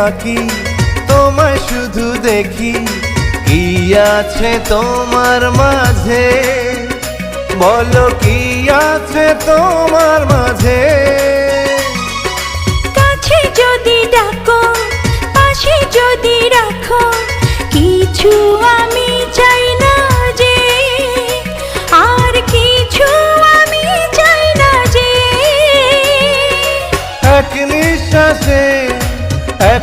থাকি তোমায় শুধু দেখি কি আছে তোমার মাঝে বলো কি আছে তোমার মাঝে কাছে যদি ডাকো